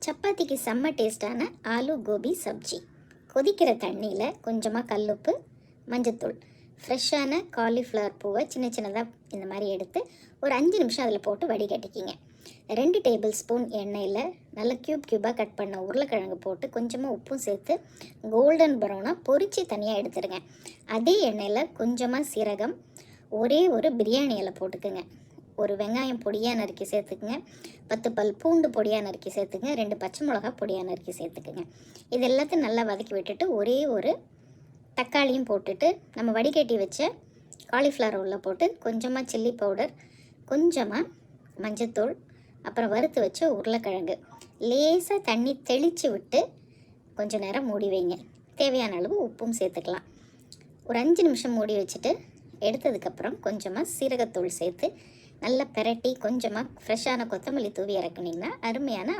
சப்பாத்திக்கு செம்ம டேஸ்டான ஆலு கோபி சப்ஜி. கொதிக்கிற தண்ணியில் கொஞ்சமாக கல்லுப்பு, மஞ்சத்தூள், ஃப்ரெஷ்ஷான காலிஃப்ளவர் பூவை சின்ன சின்னதாக இந்த மாதிரி எடுத்து ஒரு 5 நிமிஷம் அதில் போட்டு வடிகட்டிக்கிங்க. 2 டேபிள் ஸ்பூன் எண்ணெயில் நல்ல க்யூபாக கட் பண்ண உருளைக்கிழங்கு போட்டு கொஞ்சமாக உப்பும் சேர்த்து கோல்டன் ப்ரௌனாக பொரித்து தனியாக எடுத்துடுங்க. அதே எண்ணெயில் கொஞ்சமாக சீரகம், ஒரே ஒரு பிரியாணி இலை போட்டுக்குங்க. ஒரு வெங்காயம் பொடியாக நறுக்கி சேர்த்துக்குங்க. 10 பல் பூண்டு பொடியாக நறுக்கி சேர்த்துக்குங்க. 2 பச்சை மிளகா பொடியாக நறுக்கி சேர்த்துக்குங்க. இது எல்லாத்தையும் நல்லா வதக்கி விட்டுட்டு ஒரே ஒரு தக்காளியும் போட்டுட்டு நம்ம வடிகட்டி வச்ச காலிஃப்ளவர் உள்ள போட்டு கொஞ்சமாக சில்லி பவுடர், கொஞ்சமாக மஞ்சத்தூள், அப்புறம் வறுத்து வச்ச உருளைக்கிழங்கு லேசாக தண்ணி தெளித்து விட்டு கொஞ்சம் நேரம் மூடி வைங்க. தேவையான அளவு உப்பும் சேர்த்துக்கலாம். ஒரு 5 நிமிஷம் மூடி வச்சுட்டு எடுத்ததுக்கப்புறம் கொஞ்சமாக சீரகத்தூள் சேர்த்து நல்லா பெரட்டி கொஞ்சமாக ஃப்ரெஷ்ஷான கொத்தமல்லி தூவி இறக்குனிங்கன்னா அருமையான